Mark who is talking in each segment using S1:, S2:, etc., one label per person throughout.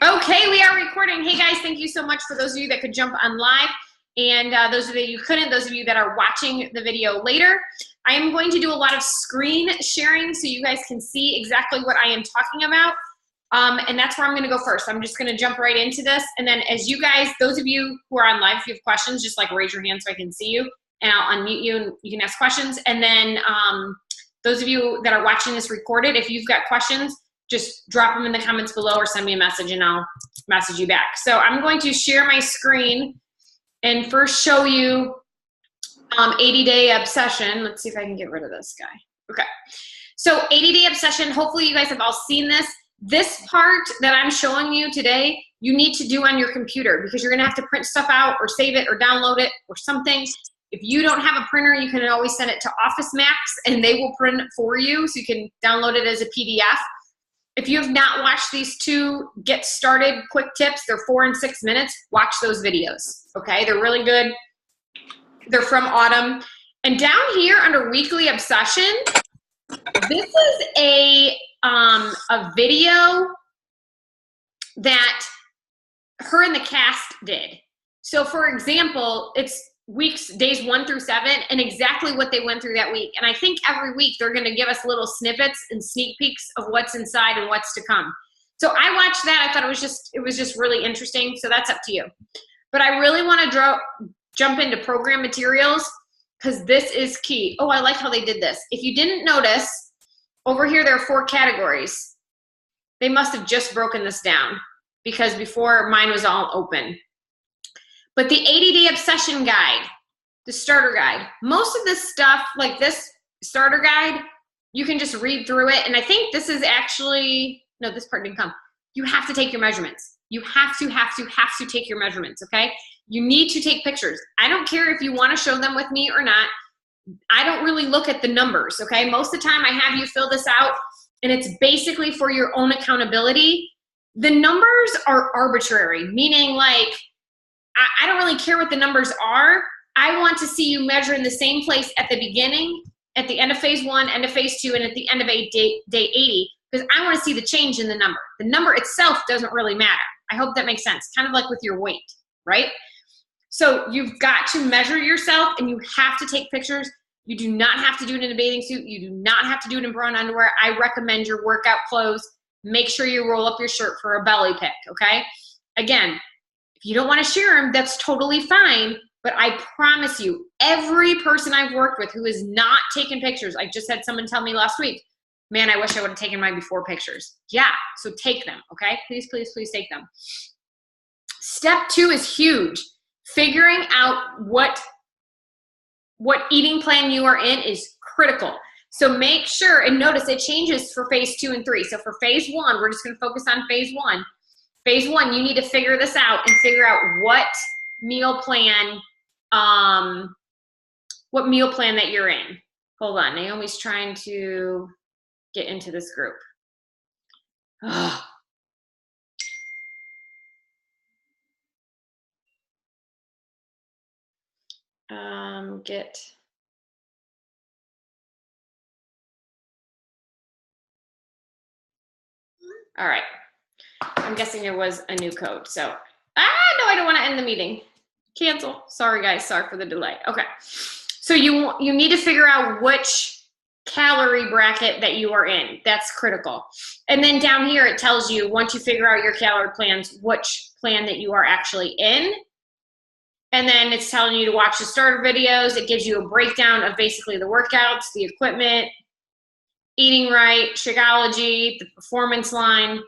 S1: Okay, we are recording. Hey guys, thank you so much for those of you that could jump on live, and those of you couldn't, those of you that are watching the video later. I am going to do a lot of screen sharing so you guys can see exactly what I am talking about, and that's where I'm gonna go first. I'm just gonna jump right into this, and then as you guys, those of you who are on live, if you have questions, just like raise your hand so I can see you, and I'll unmute you and you can ask questions. And then those of you that are watching this recorded, if you've got questions, just drop them in the comments below or send me a message and I'll message you back. So I'm going to share my screen and first show you 80-day obsession. Let's see if I can get rid of this guy. Okay. So 80-day obsession, hopefully you guys have all seen this. This part that I'm showing you today, you need to do on your computer because you're gonna have to print stuff out or save it or download it or something. If you don't have a printer, you can always send it to Office Max and they will print it for you so you can download it as a PDF. If you have not watched these two get started quick tips, they're 4 and 6 minutes, watch those videos, okay? They're really good. They're from Autumn. And down here under weekly obsession, this is a video that her and the cast did. So for example, it's days 1 through 7 and exactly what they went through that week. And I think every week they're gonna give us little snippets and sneak peeks of what's inside and what's to come. So I watched that, I thought it was just really interesting. So that's up to you. But I really wanna jump into program materials because this is key. Oh, I like how they did this. If you didn't notice, over here there are 4 categories. They must have just broken this down because before mine was all open. But the 80-day obsession guide, the starter guide, most of this stuff, like this starter guide, you can just read through it. And I think this is actually, no, this part didn't come. You have to take your measurements. You have to take your measurements, okay? You need to take pictures. I don't care if you want to show them with me or not. I don't really look at the numbers, okay? Most of the time I have you fill this out and it's basically for your own accountability. The numbers are arbitrary, meaning like, I don't really care what the numbers are. I want to see you measure in the same place at the beginning, at the end of phase 1, end of phase 2, and at the end of day 80, because I want to see the change in the number. The number itself doesn't really matter. I hope that makes sense. Kind of like with your weight, right? So you've got to measure yourself and you have to take pictures. You do not have to do it in a bathing suit. You do not have to do it in brown underwear. I recommend your workout clothes. Make sure you roll up your shirt for a belly pic, okay? Again, if you don't want to share them, that's totally fine. But I promise you, every person I've worked with who has not taken pictures, I just had someone tell me last week, man, I wish I would have taken my before pictures. Yeah, so take them, okay? Please, please, please take them. Step 2 is huge. Figuring out what eating plan you are in is critical. So make sure, and notice it changes for phase 2 and 3. So for phase 1, we're just gonna focus on phase 1. Phase 1, you need to figure this out and figure out what meal plan that you're in. Hold on, Naomi's trying to get into this group. Ugh. All right. I'm guessing it was a new code. So, no, I don't want to end the meeting. Cancel. Sorry, guys. Sorry for the delay. Okay. So you need to figure out which calorie bracket that you are in. That's critical. And then down here, it tells you, once you figure out your calorie plans, which plan that you are actually in. And then it's telling you to watch the starter videos. It gives you a breakdown of basically the workouts, the equipment, eating right, Shakeology, the performance line.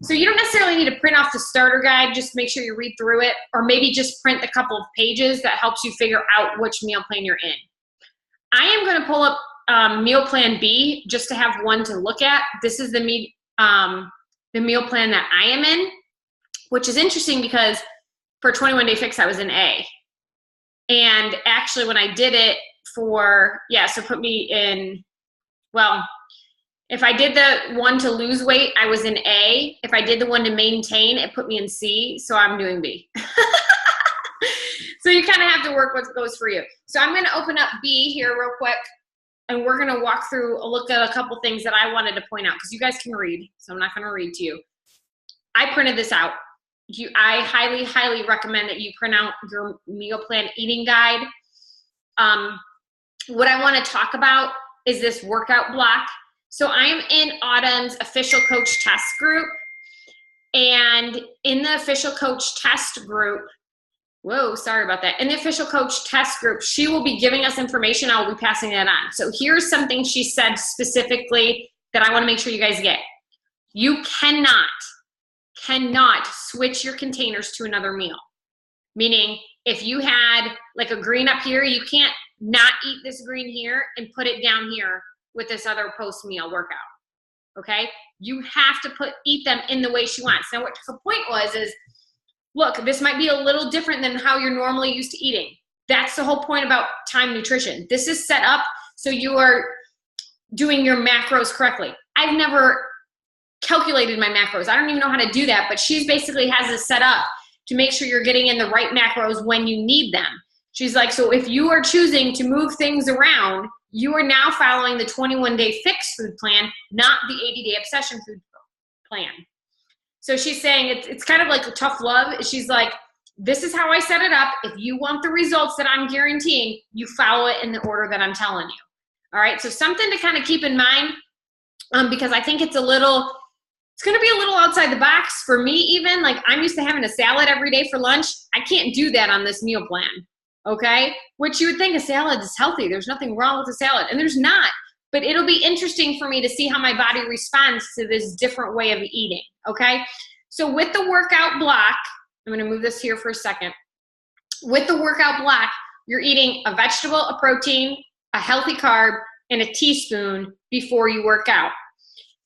S1: So you don't necessarily need to print off the starter guide, just make sure you read through it, or maybe just print a couple of pages that helps you figure out which meal plan you're in. I am gonna pull up meal plan B just to have one to look at. This is the meal plan that I am in, which is interesting because for 21 Day Fix, I was in A. And actually when I did it so put me in, well, if I did the one to lose weight, I was in A. If I did the one to maintain, it put me in C, so I'm doing B. So you kind of have to work what goes for you. So I'm gonna open up B here real quick, and we're gonna walk through, look at a couple things that I wanted to point out, because you guys can read, so I'm not gonna read to you. I printed this out. I highly, highly recommend that you print out your meal plan eating guide. What I want to talk about is this workout block. So I'm in Autumn's official coach test group. And in the official coach test group, whoa, sorry about that. In the official coach test group, she will be giving us information. I'll be passing that on. So here's something she said specifically that I want to make sure you guys get. You cannot switch your containers to another meal. Meaning, if you had like a green up here, you can't not eat this green here and put it down here with this other post-meal workout. Okay? You have to eat them in the way she wants. Now, what her point was is, look, this might be a little different than how you're normally used to eating. That's the whole point about Time Nutrition. This is set up so you are doing your macros correctly. I've never calculated my macros. I don't even know how to do that, but she basically has this set up to make sure you're getting in the right macros when you need them. She's like, so if you are choosing to move things around, you are now following the 21-day fixed food plan, not the 80-day obsession food plan. So she's saying it's kind of like a tough love. She's like, this is how I set it up. If you want the results that I'm guaranteeing, you follow it in the order that I'm telling you. All right, so something to kind of keep in mind, because I think it's going to be a little outside the box for me even. Like, I'm used to having a salad every day for lunch. I can't do that on this meal plan, okay? Which you would think a salad is healthy. There's nothing wrong with a salad, and there's not. But it'll be interesting for me to see how my body responds to this different way of eating, okay? So with the workout block, I'm gonna move this here for a second. With the workout block, you're eating a vegetable, a protein, a healthy carb, and a teaspoon before you work out.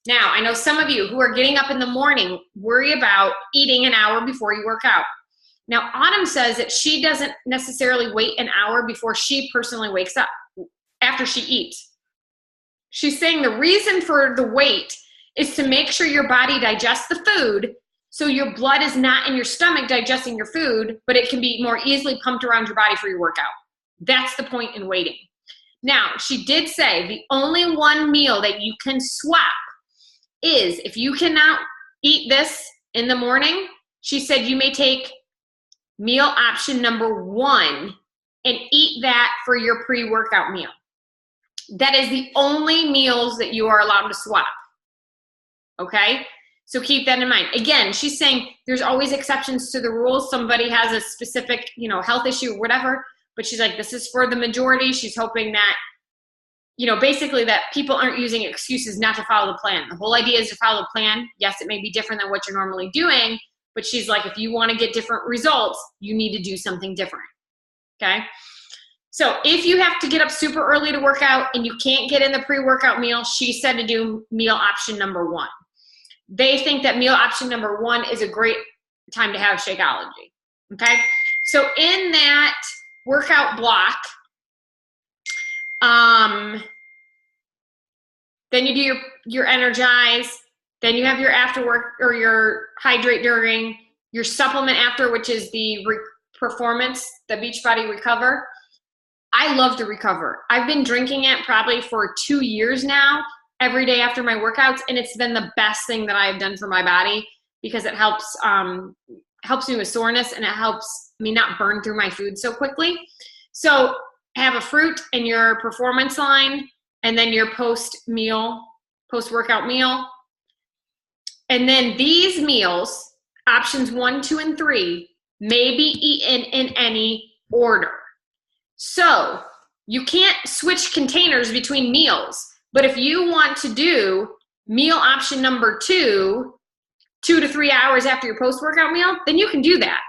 S1: Now, I know some of you who are getting up in the morning worry about eating an hour before you work out. Now, Autumn says that she doesn't necessarily wait an hour before she personally wakes up after she eats. She's saying the reason for the wait is to make sure your body digests the food so your blood is not in your stomach digesting your food, but it can be more easily pumped around your body for your workout. That's the point in waiting. Now, she did say the only one meal that you can swap is if you cannot eat this in the morning, she said you may take meal option number 1 and eat that for your pre-workout meal. That is the only meals that you are allowed to swap, okay? So keep that in mind. Again, she's saying there's always exceptions to the rules. Somebody has a specific, health issue or whatever, but she's like, this is for the majority. She's hoping that, basically that people aren't using excuses not to follow the plan. The whole idea is to follow the plan. Yes, it may be different than what you're normally doing, but she's like, if you want to get different results, you need to do something different, okay? So if you have to get up super early to work out and you can't get in the pre-workout meal, she said to do meal option number 1. They think that meal option number 1 is a great time to have Shakeology, okay? So in that workout block, then you do your energize, then you have your after work or your hydrate during, your supplement after, which is the performance, the Beachbody Recover. I love the Recover. I've been drinking it probably for 2 years now, every day after my workouts, and it's been the best thing that I've done for my body because it helps me with soreness, and it helps me not burn through my food so quickly. So have a fruit in your performance line, and then your post-workout meal. And then these meals, options 1, 2, and 3, may be eaten in any order. So you can't switch containers between meals, but if you want to do meal option number 2, 2 to 3 hours after your post-workout meal, then you can do that.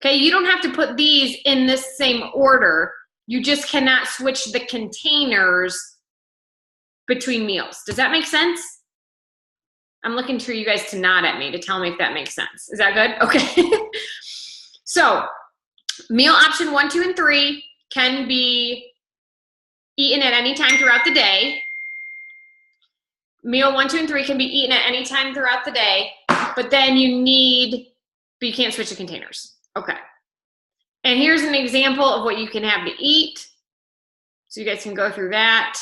S1: Okay, you don't have to put these in this same order. You just cannot switch the containers between meals. Does that make sense? I'm looking for you guys to nod at me to tell me if that makes sense. Is that good? Okay. So meal option 1, 2, and 3 can be eaten at any time throughout the day. Meal 1, 2, and 3 can be eaten at any time throughout the day, but then but you can't switch the containers. Okay. And here's an example of what you can have to eat. So you guys can go through that.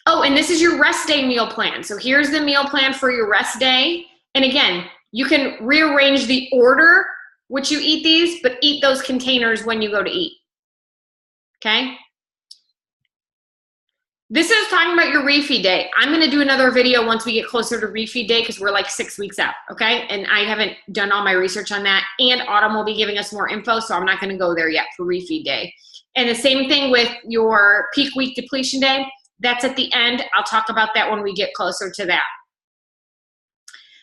S1: Oh, and this is your rest day meal plan. So here's the meal plan for your rest day. And again, You can rearrange the order which you eat these, but eat those containers when you go to eat, okay? This is talking about your refeed day. I'm gonna do another video once we get closer to refeed day because we're like 6 weeks out, okay? And I haven't done all my research on that, and Autumn will be giving us more info, so I'm not gonna go there yet for refeed day. And the same thing with your peak week depletion day. That's at the end. I'll talk about that when we get closer to that.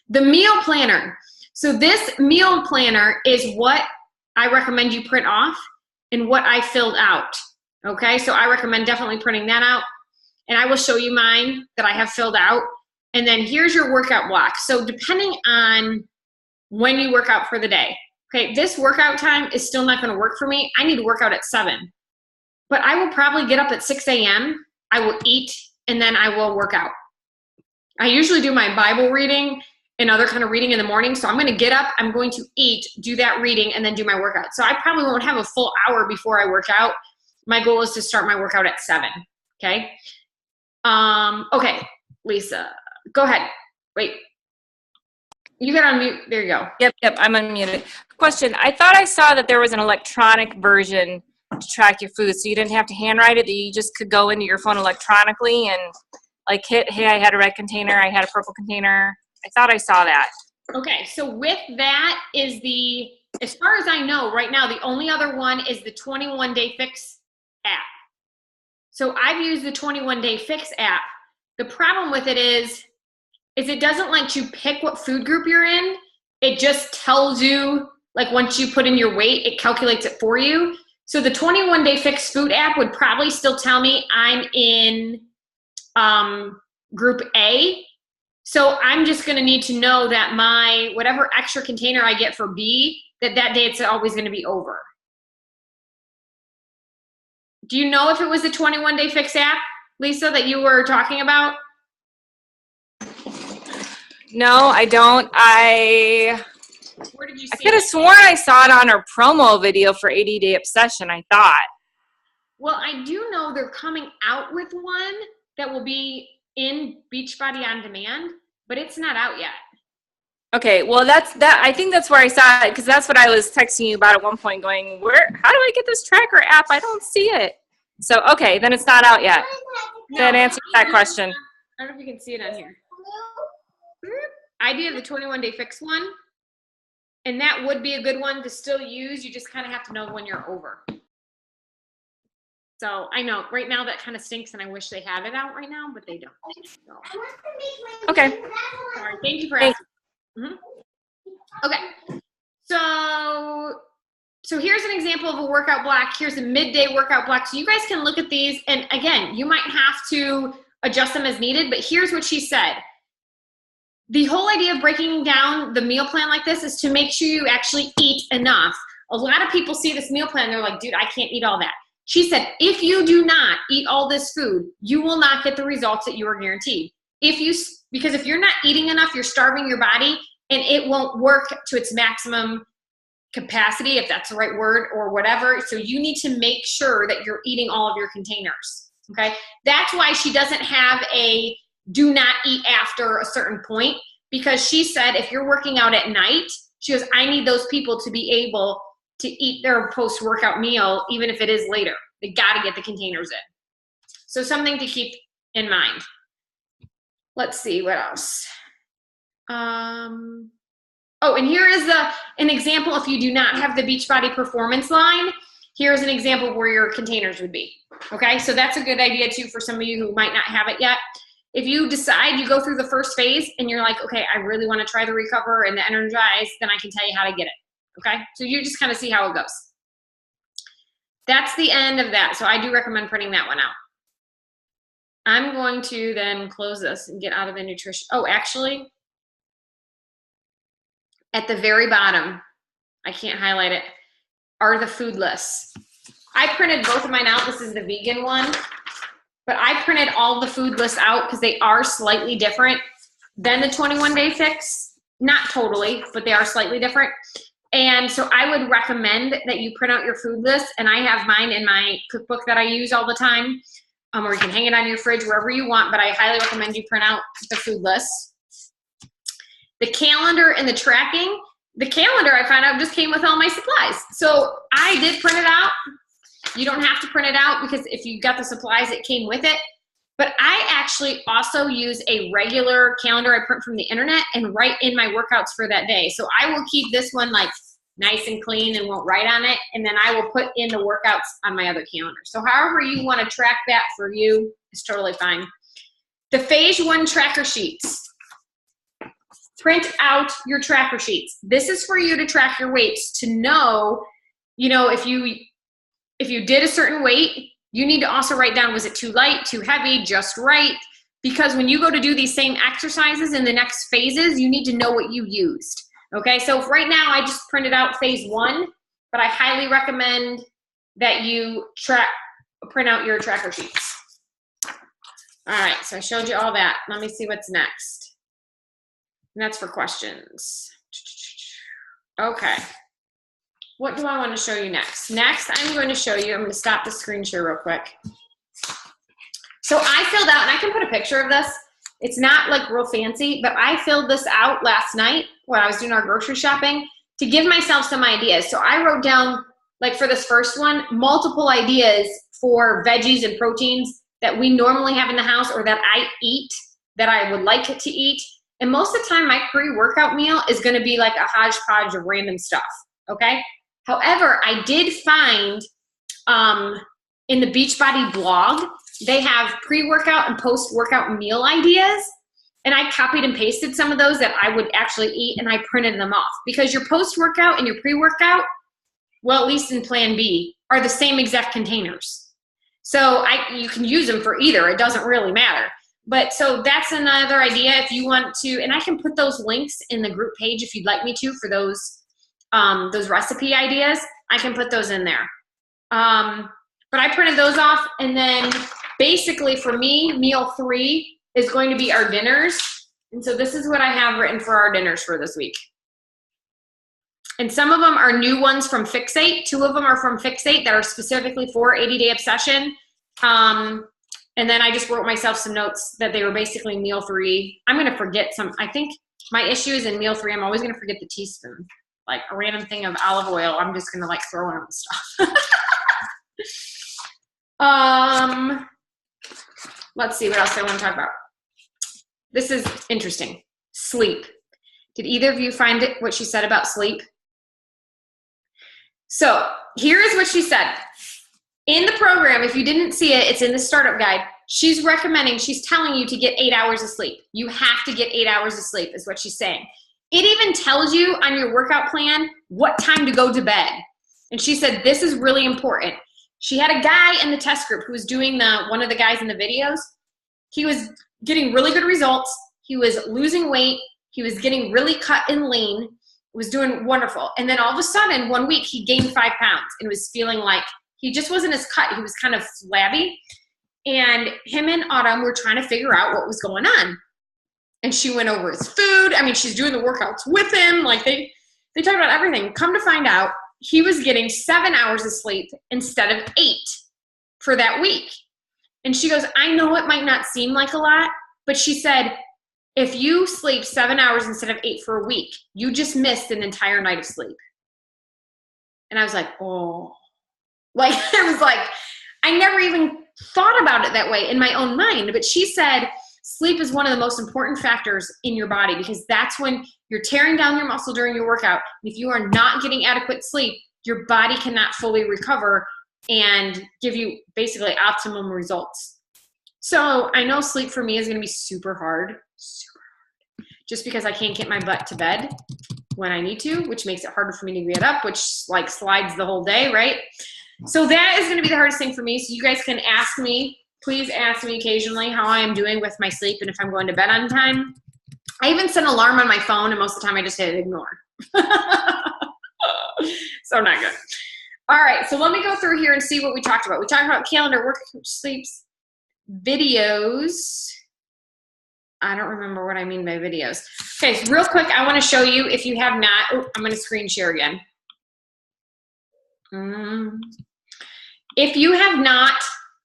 S1: The meal planner. So this meal planner is what I recommend you print off and what I filled out, okay? So I recommend definitely printing that out. And I will show you mine that I have filled out. And then here's your workout block. So depending on when you work out for the day, okay, this workout time is still not gonna work for me. I need to work out at 7. But I will probably get up at 6 a.m., I will eat, and then I will work out. I usually do my Bible reading and other kind of reading in the morning. So I'm gonna get up, I'm going to eat, do that reading, and then do my workout. So I probably won't have a full hour before I work out. My goal is to start my workout at 7, okay? Okay, Lisa, go ahead. Wait, you got on mute, there you go.
S2: Yep, I'm unmuted. Question, I thought I saw that there was an electronic version to track your food, so you didn't have to handwrite it, that you just could go into your phone electronically and like hit, hey, I had a red container, I had a purple container. I thought I saw that.
S1: Okay, so with that is the, as far as I know, right now, the only other one is the 21 Day Fix app. So I've used the 21 Day Fix app. The problem with it is it doesn't let you pick what food group you're in. It just tells you, like once you put in your weight, it calculates it for you. So the 21 Day Fix food app would probably still tell me I'm in group A. So I'm just gonna need to know that my, whatever extra container I get for B, that day it's always gonna be over. Do you know if it was the 21 Day Fix app, Lisa, that you were talking about?
S2: No, I don't.
S1: Where did you see
S2: I could have sworn I saw it on her promo video for 80 Day Obsession, I thought.
S1: Well, I do know they're coming out with one that will be in Beachbody On Demand, but it's not out yet.
S2: Okay, well I think that's where I saw it, because that's what I was texting you about at one point, going, how do I get this tracker app? I don't see it. So, okay, then it's not out yet.
S1: No,
S2: That answers that question.
S1: I don't know if you can see it on here. I do have the 21 Day Fix one, and that would be a good one to still use. You just kind of have to know when you're over. So I know right now that kind of stinks, and I wish they had it out right now, but they don't. So.
S2: Okay.
S1: Sorry, thank you for asking. Okay, so here's an example of a workout block. Here's a midday workout block. So you guys can look at these, and again, you might have to adjust them as needed, but here's what she said. The whole idea of breaking down the meal plan like this is to make sure you actually eat enough. A lot of people see this meal plan, they're like, dude, I can't eat all that. She said, if you do not eat all this food, you will not get the results that you are guaranteed. Because if you're not eating enough, you're starving your body, and it won't work to its maximum capacity, if that's the right word, or whatever. So you need to make sure that you're eating all of your containers, okay? That's why she doesn't have a do not eat after a certain point, because she said if you're working out at night, she goes, I need those people to be able to eat their post-workout meal, even if it is later. They gotta get the containers in. So something to keep in mind. Let's see, what else? Oh, and here is an example if you do not have the Beachbody Performance line. Here's an example of where your containers would be, okay? So that's a good idea too for some of you who might not have it yet. If you decide you go through the first phase and you're like, okay, I really wanna try the Recover and the Energize, then I can tell you how to get it, okay? So you just kind of see how it goes. That's the end of that. So I do recommend printing that one out. I'm going to then close this and get out of the nutrition. Oh, actually, at the very bottom, I can't highlight it, are the food lists. I printed both of mine out. This is the vegan one, but I printed all the food lists out because they are slightly different than the 21 Day Fix. Not totally, but they are slightly different. And so I would recommend that you print out your food list, and I have mine in my cookbook that I use all the time, or you can hang it on your fridge wherever you want, but I highly recommend you print out the food list. The calendar and the tracking, the calendar I found out just came with all my supplies. So I did print it out. You don't have to print it out because if you got the supplies, it came with it. But I actually also use a regular calendar I print from the internet and write in my workouts for that day. So I will keep this one like nice and clean and won't write on it. And then I will put in the workouts on my other calendar. So however you want to track that for you is totally fine. The Phase 1 tracker sheets. Print out your tracker sheets. This is for you to track your weights, to know, you know, if you did a certain weight, you need to also write down, was it too light, too heavy, just right? Because when you go to do these same exercises in the next phases, you need to know what you used. Okay, so right now I just printed out Phase 1, but I highly recommend that you print out your tracker sheets. All right, so I showed you all that. Let me see what's next. And that's for questions. Okay. What do I want to show you next? Next, I'm going to show you, I'm going to stop the screen share real quick. So I filled out, and I can put a picture of this. It's not like real fancy, but I filled this out last night when I was doing our grocery shopping to give myself some ideas. So I wrote down, like for this first one, multiple ideas for veggies and proteins that we normally have in the house or that I eat, that I would like to eat. And most of the time, my pre-workout meal is going to be like a hodgepodge of random stuff, okay? However, I did find in the Beachbody blog, they have pre-workout and post-workout meal ideas. And I copied and pasted some of those that I would actually eat, and I printed them off. Because your post-workout and your pre-workout, well, at least in Plan B, are the same exact containers. So you can use them for either. It doesn't really matter. But so that's another idea if you want to, and I can put those links in the group page if you'd like me to for those recipe ideas. I can put those in there. But I printed those off, and then basically for me, meal 3 is going to be our dinners. And so this is what I have written for our dinners for this week. And some of them are new ones from Fixate. 2 of them are from Fixate that are specifically for 80-day obsession. And then I just wrote myself some notes that they were basically meal 3. I'm going to forget some. I think my issue is in meal 3, I'm always going to forget the teaspoon. Like a random thing of olive oil, I'm just going to like throw in the stuff. Let's see what else I want to talk about. This is interesting. Sleep. Did either of you find it what she said about sleep? So here is what she said. In the program, if you didn't see it, it's in the startup guide. She's telling you to get 8 hours of sleep. You have to get 8 hours of sleep is what she's saying. It even tells you on your workout plan what time to go to bed. And she said, this is really important. She had a guy in the test group who was doing one of the guys in the videos. He was getting really good results. He was losing weight. He was getting really cut and lean. Was doing wonderful. And then all of a sudden, 1 week, he gained 5 pounds and was feeling like he just wasn't as cut. He was kind of flabby. And him and Autumn were trying to figure out what was going on. And she went over his food. I mean, she's doing the workouts with him. Like they talked about everything. Come to find out, he was getting 7 hours of sleep instead of 8 for that week. And she goes, I know it might not seem like a lot, but she said, if you sleep 7 hours instead of 8 for a week, you just missed an entire night of sleep. And I was like, oh. Like, I was like, I never even thought about it that way in my own mind. But she said sleep is one of the most important factors in your body because that's when you're tearing down your muscle during your workout. If you are not getting adequate sleep, your body cannot fully recover and give you basically optimum results. So I know sleep for me is going to be super hard, just because I can't get my butt to bed when I need to, which makes it harder for me to get up, which like slides the whole day, right? So that is going to be the hardest thing for me. So you guys can ask me, please ask me occasionally how I am doing with my sleep and if I'm going to bed on time. I even set an alarm on my phone, and most of the time I just hit ignore. So not good. All right, so let me go through here and see what we talked about. We talked about calendar, work, sleeps, videos. I don't remember what I mean by videos. Okay, so real quick, I want to show you if you have not. Oh, I'm going to screen share again. If you have not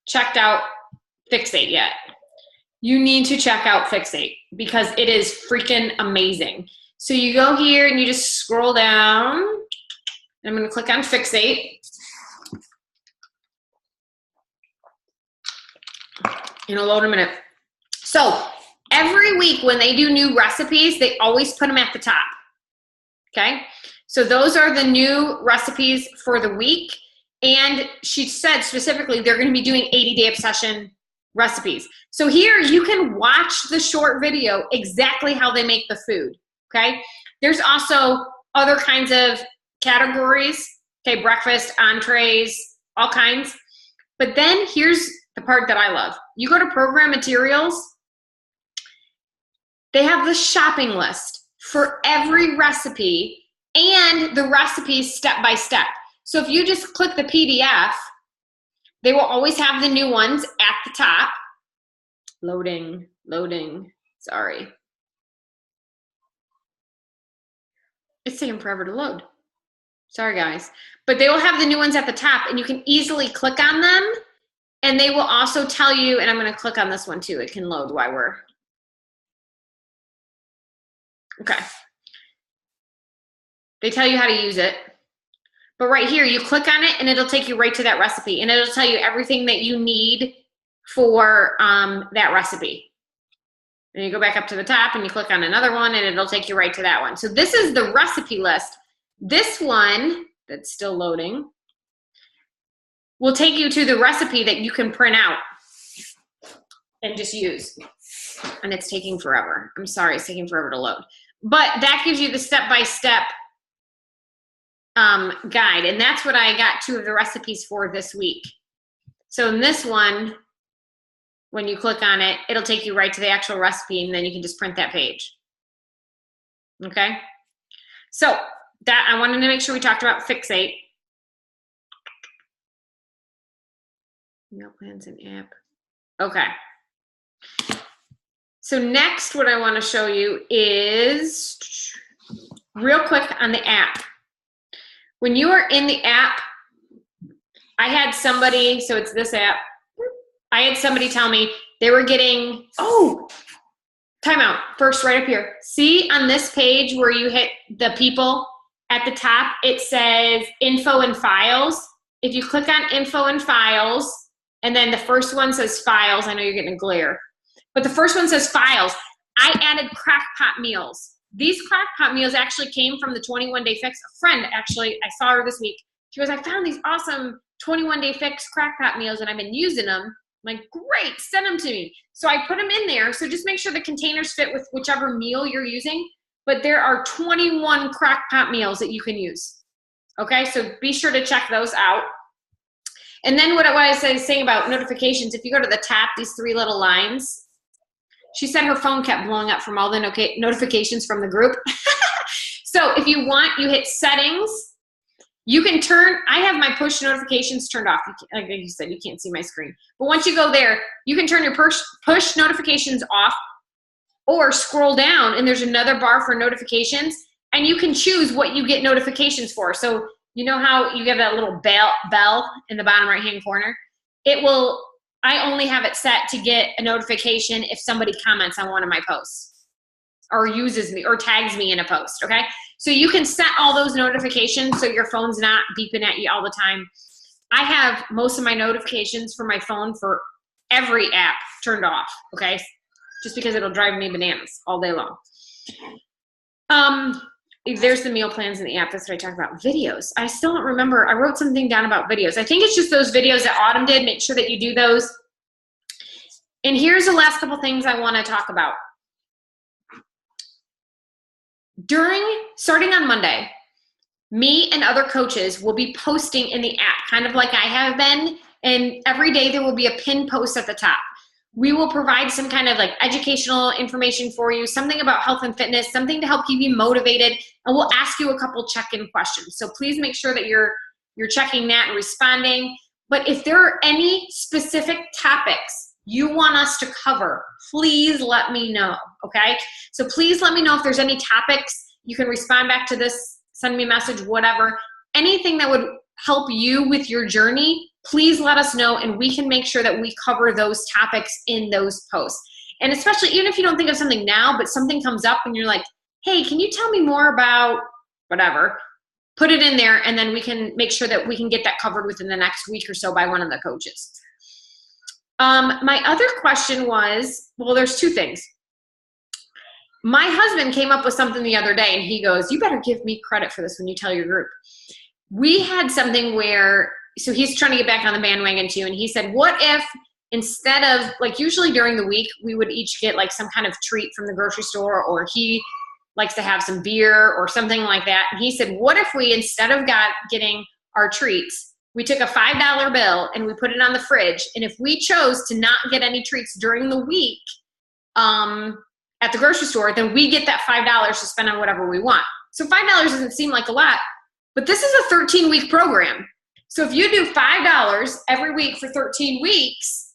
S1: checked out Fixate yet, you need to check out Fixate because it is freaking amazing. So you go here and you just scroll down. I'm going to click on Fixate. It'll load in a minute. So every week when they do new recipes, they always put them at the top. Okay? So those are the new recipes for the week. And she said specifically they're going to be doing 80-day obsession recipes. So here you can watch the short video exactly how they make the food. Okay? There's also other kinds of categories. Okay, breakfast, entrees, all kinds. But then here's the part that I love. You go to program materials. They have the shopping list for every recipe and the recipes step by step. So if you just click the PDF, they will always have the new ones at the top. Loading, sorry. It's taking forever to load. Sorry guys. But they will have the new ones at the top and you can easily click on them and they will also tell you, and I'm gonna click on this one too, it can load while we're, okay. They tell you how to use it. But right here, you click on it and it'll take you right to that recipe and it'll tell you everything that you need for that recipe. And you go back up to the top and you click on another one and it'll take you right to that one. So this is the recipe list. This one, that's still loading, will take you to the recipe that you can print out and just use. And it's taking forever. I'm sorry, it's taking forever to load. But that gives you the step-by-step guide. And that's what I got 2 of the recipes for this week. So in this one, when you click on it, it'll take you right to the actual recipe and then you can just print that page. Okay? So that, I wanted to make sure we talked about Fixate. Meal plans and app. Okay. So next, what I want to show you is real quick on the app. When you are in the app, I had somebody, so it's this app, I had somebody tell me they were getting, oh, timeout, first right up here. See on this page where you hit the people at the top, it says info and files. If you click on info and files, and then the first one says files, I know you're getting a glare, but the first one says files. I added Crock-Pot meals. These Crock-Pot meals actually came from the 21-Day Fix. A friend, actually, I saw her this week. She goes, I found these awesome 21-Day Fix Crock-Pot meals and I've been using them. I'm like, great, send them to me. So I put them in there. So just make sure the containers fit with whichever meal you're using. But there are 21 Crock-Pot meals that you can use. Okay, so be sure to check those out. And then what I was saying about notifications, if you go to the top, these 3 little lines, she said her phone kept blowing up from all the notifications from the group. So if you want, you hit settings. You can turn, I have my push notifications turned off. Like you said, you can't see my screen. But once you go there, you can turn your push notifications off or scroll down and there's another bar for notifications and you can choose what you get notifications for. So you know how you get that little bell in the bottom right-hand corner? It will, I only have it set to get a notification if somebody comments on one of my posts or uses me or tags me in a post, okay? So you can set all those notifications so your phone's not beeping at you all the time. I have most of my notifications for my phone for every app turned off, okay? Just because it'll drive me bananas all day long. There's the meal plans in the app. That's what I talked about. Videos. I still don't remember. I wrote something down about videos. I think it's just those videos that Autumn did. Make sure that you do those. And here's the last couple things I want to talk about. Starting on Monday, me and other coaches will be posting in the app, kind of like I have been, and every day there will be a pinned post at the top. We will provide some kind of like educational information for you, something about health and fitness, something to help keep you motivated, and we'll ask you a couple check-in questions. So please make sure that you're checking that and responding. But if there are any specific topics you want us to cover, please let me know, okay? So please let me know if there's any topics. You can respond back to this, send me a message, whatever. Anything that would help you with your journey, please let us know and we can make sure that we cover those topics in those posts. And especially even if you don't think of something now, but something comes up and you're like, hey, can you tell me more about whatever? Put it in there, and then we can make sure that we can get that covered within the next week or so by one of the coaches. My other question was, well, there's two things. My husband came up with something the other day, and he goes, you better give me credit for this when you tell your group. We had something where, so he's trying to get back on the bandwagon too, and he said, what if instead of, like usually during the week, we would each get like some kind of treat from the grocery store, or he likes to have some beer or something like that. And he said, what if we, instead of getting our treats, we took a $5 bill and we put it on the fridge, and if we chose to not get any treats during the week at the grocery store, then we get that $5 to spend on whatever we want. So $5 doesn't seem like a lot, but this is a 13-week program. So if you do $5 every week for 13 weeks,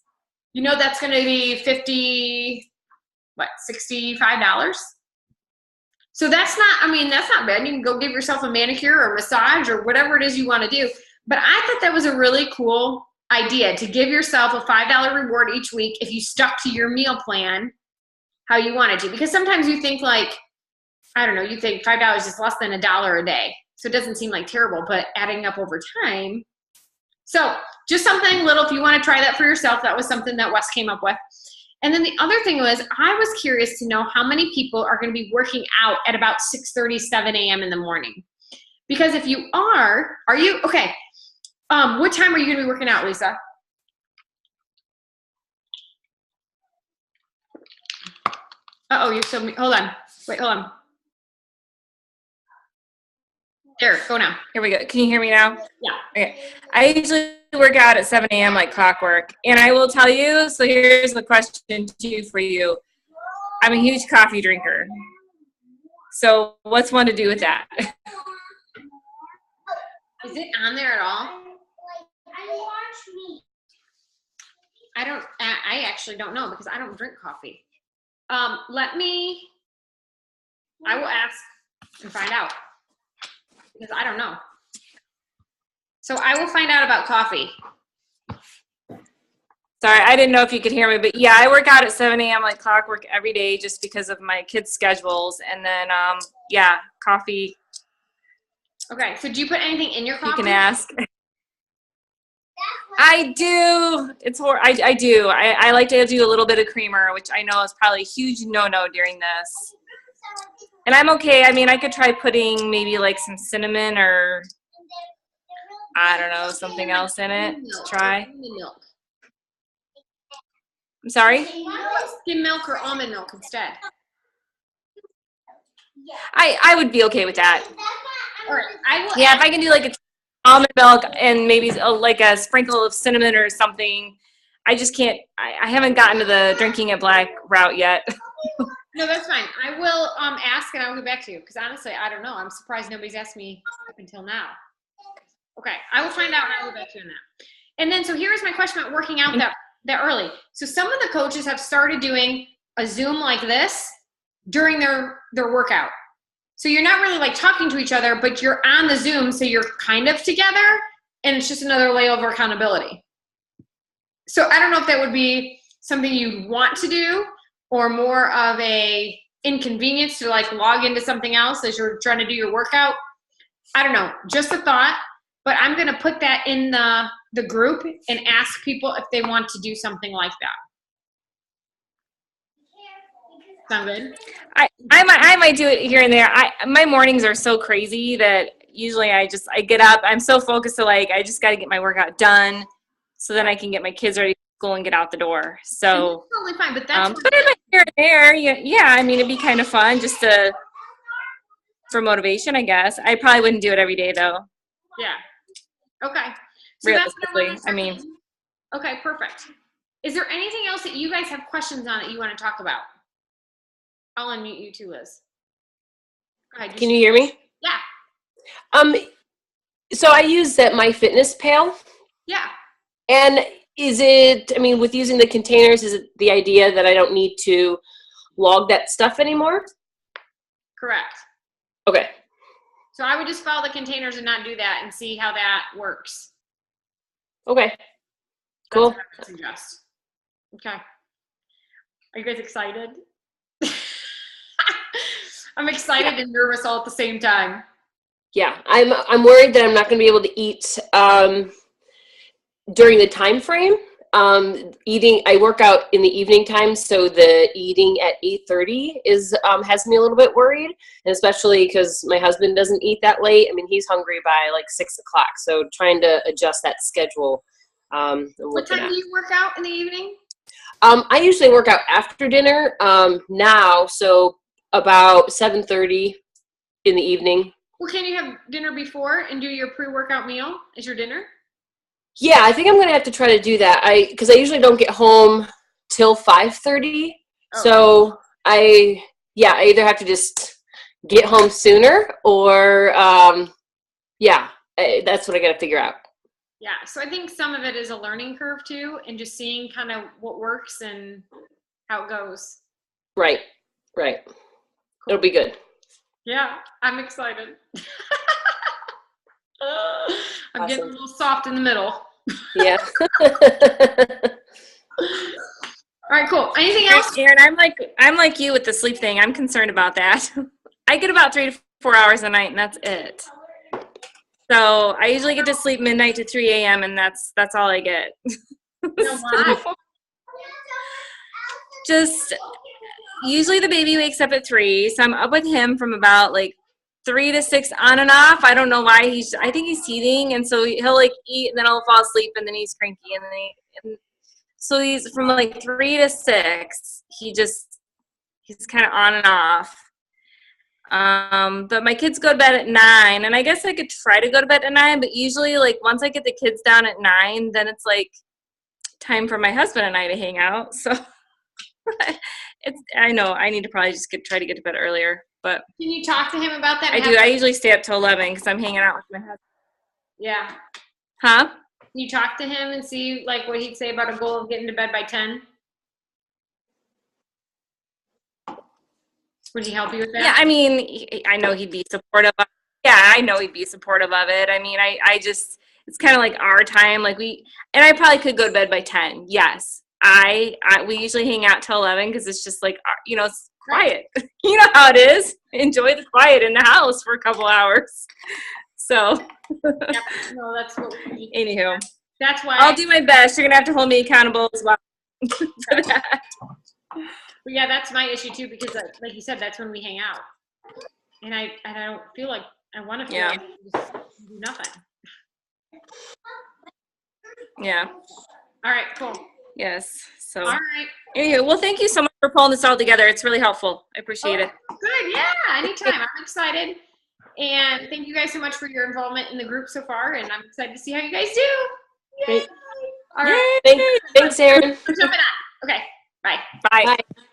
S1: you know that's going to be $65? So that's not bad. You can go give yourself a manicure or massage or whatever it is you want to do. But I thought that was a really cool idea, to give yourself a $5 reward each week if you stuck to your meal plan how you wanted to. Because sometimes you think like, I don't know, you think $5 is less than $1 a day. So it doesn't seem like terrible, but adding up over time. So just something little, if you want to try that for yourself, that was something that Wes came up with. And then the other thing was, I was curious to know how many people are going to be working out at about 6:30, 7 a.m. in the morning. Because if you are you, okay, what time are you going to be working out, Lisa? Uh-oh, you're so, hold on. Wait, hold on. There, go now.
S2: Here we go. Can you hear me now?
S1: Yeah.
S2: Okay. I usually work out at 7 a.m. like clockwork. And I will tell you, so here's the question too for you. I'm a huge coffee drinker. So what's one to do with that?
S1: Is it on there at all? I actually don't know, because I don't drink coffee. I will ask and find out, because I don't know. So I will find out about coffee.
S2: Sorry, I didn't know if you could hear me, but yeah, I work out at 7 a.m. like clockwork every day just because of my kids' schedules. And then, yeah, coffee.
S1: Okay, so do you put anything in your coffee?
S2: You can ask. I do. It's I do. I like to do a little bit of creamer, which I know is probably a huge no-no during this. And I'm okay. I mean, I could try putting maybe like some cinnamon or, I don't know, something else in it to try. I'm sorry?
S1: Skim milk or almond milk instead.
S2: I would be okay with that.
S1: All right, I will.
S2: Yeah, if I can do like a almond milk and maybe like a sprinkle of cinnamon or something. I just can't. I haven't gotten to the drinking it black route yet.
S1: No, that's fine. I will ask and I'll get back to you, because honestly, I don't know. I'm surprised nobody's asked me up until now. Okay, I will find out and I'll get back to you on that. And then, so here's my question about working out that early. So some of the coaches have started doing a Zoom like this during their workout. So you're not really like talking to each other, but you're on the Zoom, so you're kind of together, and it's just another layer of accountability. So I don't know if that would be something you'd want to do, or more of a inconvenience to like log into something else as you're trying to do your workout. I don't know, just a thought, but I'm going to put that in the group and ask people if they want to do something like that. Sound good?
S2: I might do it here and there. My mornings are so crazy that usually I get up. I'm so focused to like, I just got to get my workout done so then I can get my kids ready for school and get out the door. So
S1: totally fine, but that's
S2: but I might here and there. Yeah. I mean, it'd be kind of fun just for motivation, I guess. I probably wouldn't do it every day though.
S1: Yeah. Okay. So
S2: realistically, I mean.
S1: Okay, perfect. Is there anything else that you guys have questions on that you want to talk about? I'll unmute you too, Liz. Go ahead.
S3: Can you hear me?
S1: Yeah.
S3: So I use that MyFitnessPal.
S1: Yeah.
S3: And is it, I mean, with using the containers, is it the idea that I don't need to log that stuff anymore?
S1: Correct.
S3: Okay.
S1: So I would just follow the containers and not do that and see how that works.
S3: Okay. Cool.
S1: That's what I would suggest. Okay. Are you guys excited? I'm excited and nervous all at the same time.
S3: Yeah, I'm worried that I'm not going to be able to eat during the time frame. Eating, I work out in the evening time, so the eating at 8:30 is has me a little bit worried, and especially because my husband doesn't eat that late. I mean, he's hungry by like 6 o'clock, so trying to adjust that schedule.
S1: What time do you work out in the evening?
S3: I usually work out after dinner now, so about 7:30 in the evening.
S1: Well, can you have dinner before and do your pre-workout meal as your dinner?
S3: Yeah, I think I'm gonna have to try to do that. Because I usually don't get home till 5:30.
S1: Oh.
S3: So I either have to just get home sooner or that's what I gotta figure out.
S1: Yeah, so I think some of it is a learning curve too, and just seeing kind of what works and how it goes.
S3: Right. It'll be good.
S1: Yeah, I'm excited. I'm getting a
S3: Awesome.
S1: little soft in the middle.
S3: Yeah.
S1: All right, cool. Anything else?
S2: Erin, I'm like you with the sleep thing. I'm concerned about that. I get about 3 to 4 hours a night, and that's it. So I usually get to sleep midnight to 3 a.m., and that's all I get.
S1: Why?
S2: Just usually the baby wakes up at 3, so I'm up with him from about like 3 to 6 on and off. I don't know why I think he's teething, and so he'll like eat and then he'll fall asleep and then he's cranky so he's from like 3 to 6. He's kind of on and off. But my kids go to bed at 9, and I guess I could try to go to bed at 9, but usually like once I get the kids down at 9, then it's like time for my husband and I to hang out. So I know I need to probably just try to get to bed earlier, but
S1: Can you talk to him about that?
S2: I do. I usually stay up till 11 because I'm hanging out with my husband.
S1: Yeah.
S2: Huh?
S1: Can you talk to him and see like what he'd say about a goal of getting to bed by 10? Would he help you with that?
S2: Yeah, I mean, I know he'd be supportive of it. I mean, I just, it's kind of like our time. Like and I probably could go to bed by 10. Yes. We usually hang out till 11 because it's just like, it's quiet. You know how it is. Enjoy the quiet in the house for a couple hours. So.
S1: Yeah, no, that's what we need.
S2: Anywho.
S1: That's why
S2: I'll do my best. You're going to have to hold me accountable as well for that.
S1: But yeah, that's my issue too, because like you said, that's when we hang out. And I don't feel like I want to feel like I just do nothing.
S2: Yeah.
S1: All right, cool.
S2: Yes. So.
S1: All right.
S2: Anywho, well, thank you so much for pulling this all together. It's really helpful. I appreciate it.
S1: Good. Yeah. Anytime. I'm excited. And thank you guys so much for your involvement in the group so far. And I'm excited to see how you guys do. Yay.
S3: Great.
S1: All right.
S3: Thanks, Erin.
S1: We're jumping on. Okay. Bye.
S2: Bye.
S3: Bye.